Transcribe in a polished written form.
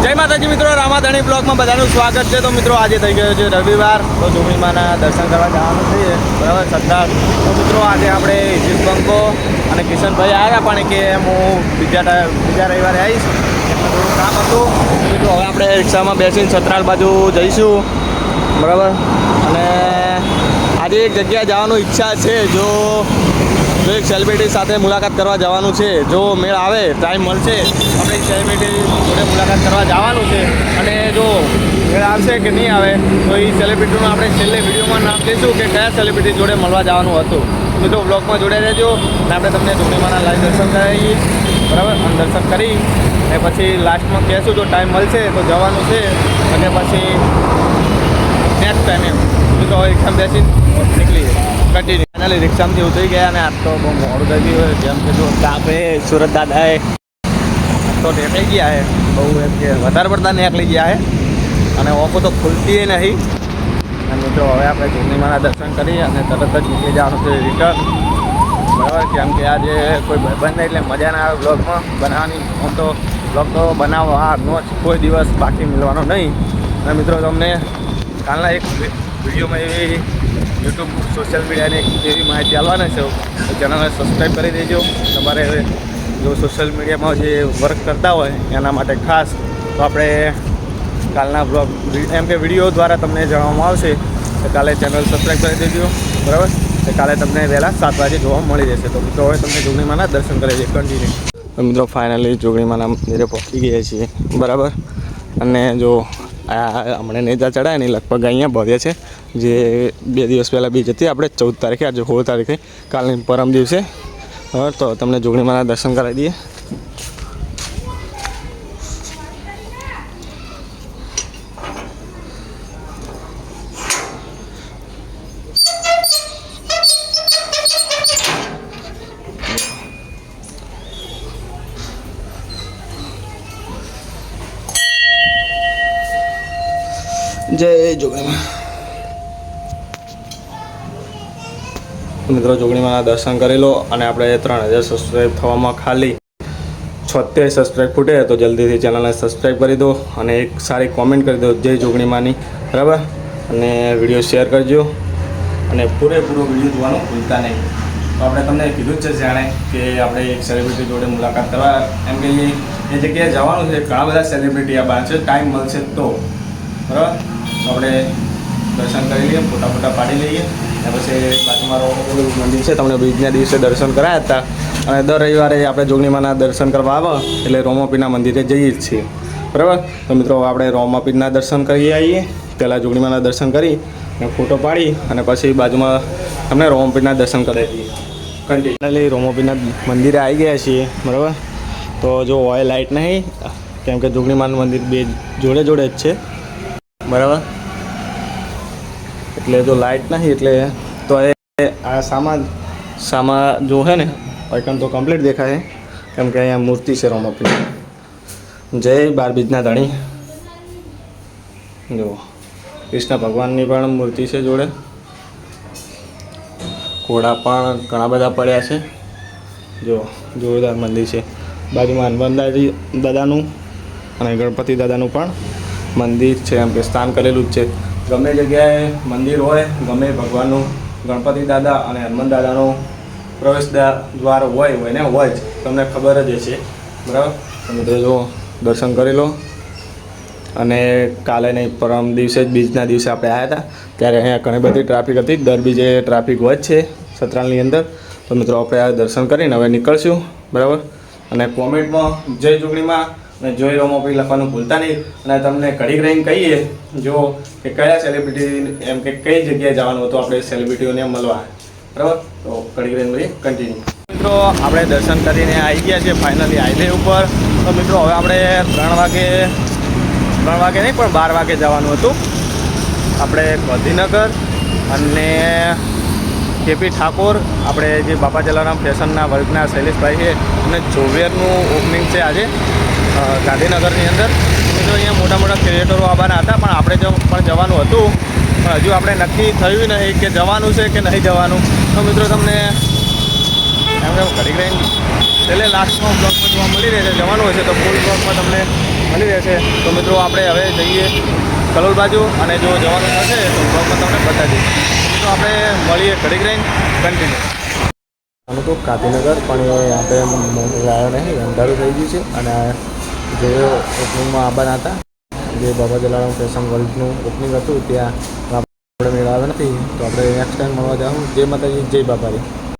જય માતાજી મિત્રો, રામાધણી બ્લોગમાં બધાનું સ્વાગત છે। તો મિત્રો આજે થઈ ગયો છે રવિવાર, તો જોગણીમાના દર્શન કરવા જવાનું છે બરાબર સરદાર। તો મિત્રો આજે આપણે હિજીત બંકો અને કિશનભાઈ આવ્યા, પણ કે હું બીજા રવિવારે આવીશ, એમાં થોડું કામ હતું। મિત્રો હવે આપણે રિક્ષામાં બેસીને સતરાલ બાજુ જઈશું બરાબર। અને આજે એક જગ્યાએ જવાનું ઈચ્છા છે, જો એક સેલિબ્રિટી સાથે મુલાકાત કરવા જવાનું છે। જો મેળ આવે, ટાઈમ મળશે, આપણે સેલિબ્રિટી જોડે મુલાકાત કરવા જવાનું છે। અને જો મેળ આવશે કે નહીં આવે તો એ સેલિબ્રિટીનું આપણે છેલ્લે વિડીયોમાં નામ દઈશું કે કયા સેલિબ્રિટી જોડે મળવા જવાનું હતું। મિત્રો બ્લોગમાં જોડે રહેજો અને આપણે તમને જોગણીમાના લાઈવ દર્શન કરાવીએ બરાબર। અને દર્શન કરી અને પછી લાસ્ટમાં કહેશું જો ટાઈમ મળશે તો જવાનું છે, અને પછી નેક્સ્ટ ટાઈમ એમ મિત્રો એકદમ બેસીને નીકળીએ કન્ટિન્યુ। ફાઇનલી રિક્ષામાંથી ઉતરી ગયા અને આજ તો બહુ મોડું થઈ ગયું, જેમ કે જો તાપે સુરત દાદાએ તો નીકળી ગયા છે, બહુ એમ કે વધારે પડતા નીકળી ગયા છે, અને ઓકો તો ખુલતી નહીં। અને મિત્રો હવે આપણે જોગણીમાના દર્શન કરી અને તરત જ નીકળી જવાનું છે રિટર્ન બરાબર। કેમ કે આજે કોઈ ભાઈબંધ એટલે મજા ના આવે બ્લોગમાં બનાવવાની, હું તો બ્લોગ તો બનાવો નો જ કોઈ દિવસ બાકી મળવાનો નહીં। અને મિત્રો તમને કાલના એક વિડીયોમાં એવી યુટ્યુબ સોશિયલ મીડિયાની એવી માહિતી આપવાના છે, તો ચેનલને સબસ્ક્રાઈબ કરી દેજો। તમારે જો સોશિયલ મીડિયામાં જે વર્ક કરતા હોય એના માટે ખાસ તો આપણે કાલના બ્લોગ એમ કે વિડીયો દ્વારા તમને જણાવવામાં આવશે તો કાલે ચેનલ સબસ્ક્રાઈબ કરી દેજો બરાબર। તો કાલે તમને વહેલા 7 વાગે જોવા મળી જશે। તો મિત્રો હવે તમને જોગણીમાના દર્શન કરે છે કન્ટિન્યુ। તો મિત્રો ફાઇનલી જોગણીમાના મંદિરે પહોંચી ગયા છીએ બરાબર। અને જો હમણાં નેજા ચડાય ને લગભગ અહીંયા ભવ્ય છે, જે 2 દિવસ પહેલાં બીજ હતી આપણે 14 તારીખે, આજે 16 તારીખે, કાલની પરમ દિવસે। હવે તો તમને જોગણીમાના દર્શન કરાવી દઈએ। જય જોગણીમા। મિત્રો જોગણીમાના દર્શન કરી લો, અને આપણે 3000 સબસ્ક્રાઈબ થવામાં ખાલી 76 સબસ્ક્રાઈબ ખૂટે, તો જલ્દીથી ચેનલને સબસ્ક્રાઈબ કરી દો અને એક સારી કોમેન્ટ કરી દો જય જોગણીમાની બરાબર। અને વિડીયો શેર કરજો અને પૂરેપૂરો વિડીયો જોવાનું ભૂલતા નહીં। તો આપણે તમને કીધું જ છે જાણે કે આપણે એક સેલિબ્રિટી જોડે મુલાકાત કરવા એમ કે એ જગ્યાએ જવાનું છે। ઘણા બધા સેલિબ્રિટી આ બહાર છે, ટાઈમ મળશે તો બરાબર। તો આપણે દર્શન કરી લઈએ, ફોટા પાડી લઈએ, અને પછી બાજુમાં મંદિર છે, તમને બીજના દિવસે દર્શન કરાયા હતા। અને દર રવિવારે આપણે જોગણીમાના દર્શન કરવા આવે એટલે રોમાપીરના મંદિરે જઈએ જ છીએ બરાબર। તો મિત્રો આપણે રોમાપીરના દર્શન કરી આવીએ, પહેલાં જોગણીમાના દર્શન કરી અને ફોટો પાડી અને પછી બાજુમાં તમને રોમાપીરના દર્શન કરાવી દઈએ કન્ટિન્યુઅલી। રોમાપીરના મંદિરે આવી ગયા છીએ બરાબર। તો જો હોય લાઇટ નહીં, કેમ કે જોગણીમાનું મંદિર બે જોડે જ છે બરાબર, એટલે જો લાઇટ નહીં એટલે તો એ આ સામા જો છે ને આઇકન તો કમ્પ્લીટ દેખાય, કેમ કે અહીંયા મૂર્તિ છે રોમાપી। જય 12 બીજના ધણી, જો કૃષ્ણ ભગવાનની પણ મૂર્તિ છે જોડે, ઘોડા પણ ઘણા બધા પડ્યા છે, જો જોરદાર મંદિર છે। બાજુમાં હનુમાન દાદાનું અને ગણપતિ દાદાનું પણ મંદિર છે, એમ કે સ્થાન કરેલું જ છે। ગમે જગ્યાએ મંદિર હોય, ગમે ભગવાનનું ગણપતિ દાદા અને હનુમાન દાદાનો પ્રવેશ દ્વાર હોય ને હોય જ, તમને ખબર જ છે બરાબર। તો મિત્રો જો દર્શન કરી લો। અને કાલે નહીં પરમ દિવસે જ બીજના દિવસે આપણે આવ્યા હતા, ત્યારે અહીંયા ઘણી બધી ટ્રાફિક હતી, દર બીજે ટ્રાફિક હોય જ છે સતરાલની અંદર। તો મિત્રો આપણે આ દર્શન કરીને હવે નીકળશું બરાબર। અને કોમેન્ટમાં જય જોગણીમાં અને જોઈ રોમાપી લખવાનું ભૂલતા નહીં। અને તમને ઘડીક રહીને કહીએ જો કે કયા સેલિબ્રિટી એમ કે કઈ જગ્યાએ જવાનું હતું આપણે સેલિબ્રિટીઓને મળવા બરાબર। તો ઘડીક રહીને મળીએ કન્ટિન્યુ। મિત્રો આપણે દર્શન કરીને આવી ગયા છીએ ફાઇનલી હાઈવે ઉપર। તો મિત્રો હવે આપણે 3 વાગે નહીં પણ 12 વાગે જવાનું હતું આપણે ગાંધીનગર। અને કેપી ઠાકોર આપણે જે બાપા જલારામ ફેશનના વર્ગના શૈલેષભાઈ છે, અને જોવેરનું ઓપનિંગ છે આજે ગાંધીનગરની અંદર। મિત્રો અહીંયા મોટા ક્રિએટરો આવવાના હતા, પણ આપણે પણ જવાનું હતું, પણ હજુ આપણે નક્કી થયું નહીં કે જવાનું છે કે નહીં જવાનું। તો મિત્રો તમને એમ ઘડીક રહીને છેલ્લે લાસ્ટમાં બ્લોગમાં જોવા મળી રહે છે, જવાનું હશે તો ફૂલ બ્લોગમાં તમને મળી રહેશે. તો મિત્રો આપણે હવે જઈએ કલોલ બાજુ, અને જો જવાનું થશે તો બ્લોગમાં તમને બતાવી દઈશ. તો આપણે મળીએ ઘડીક રહીને કન્ટિન્યુ. આનું તો ગાંધીનગર, પણ એ આપણે આવ્યો નહીં, અંધારું થઈ ગયું છે. અને જે ઓપનિંગમાં આવવાના હતા, જે બાબા જલારામ ફેશન વર્લ્ડનું ઓપનિંગ હતું, ત્યાં આપણે મેળવ્યા નથી. તો આપણે નેક્સ્ટ ટાઈમ મળવા જાઉં. જય માતાજી, જય બાબારી.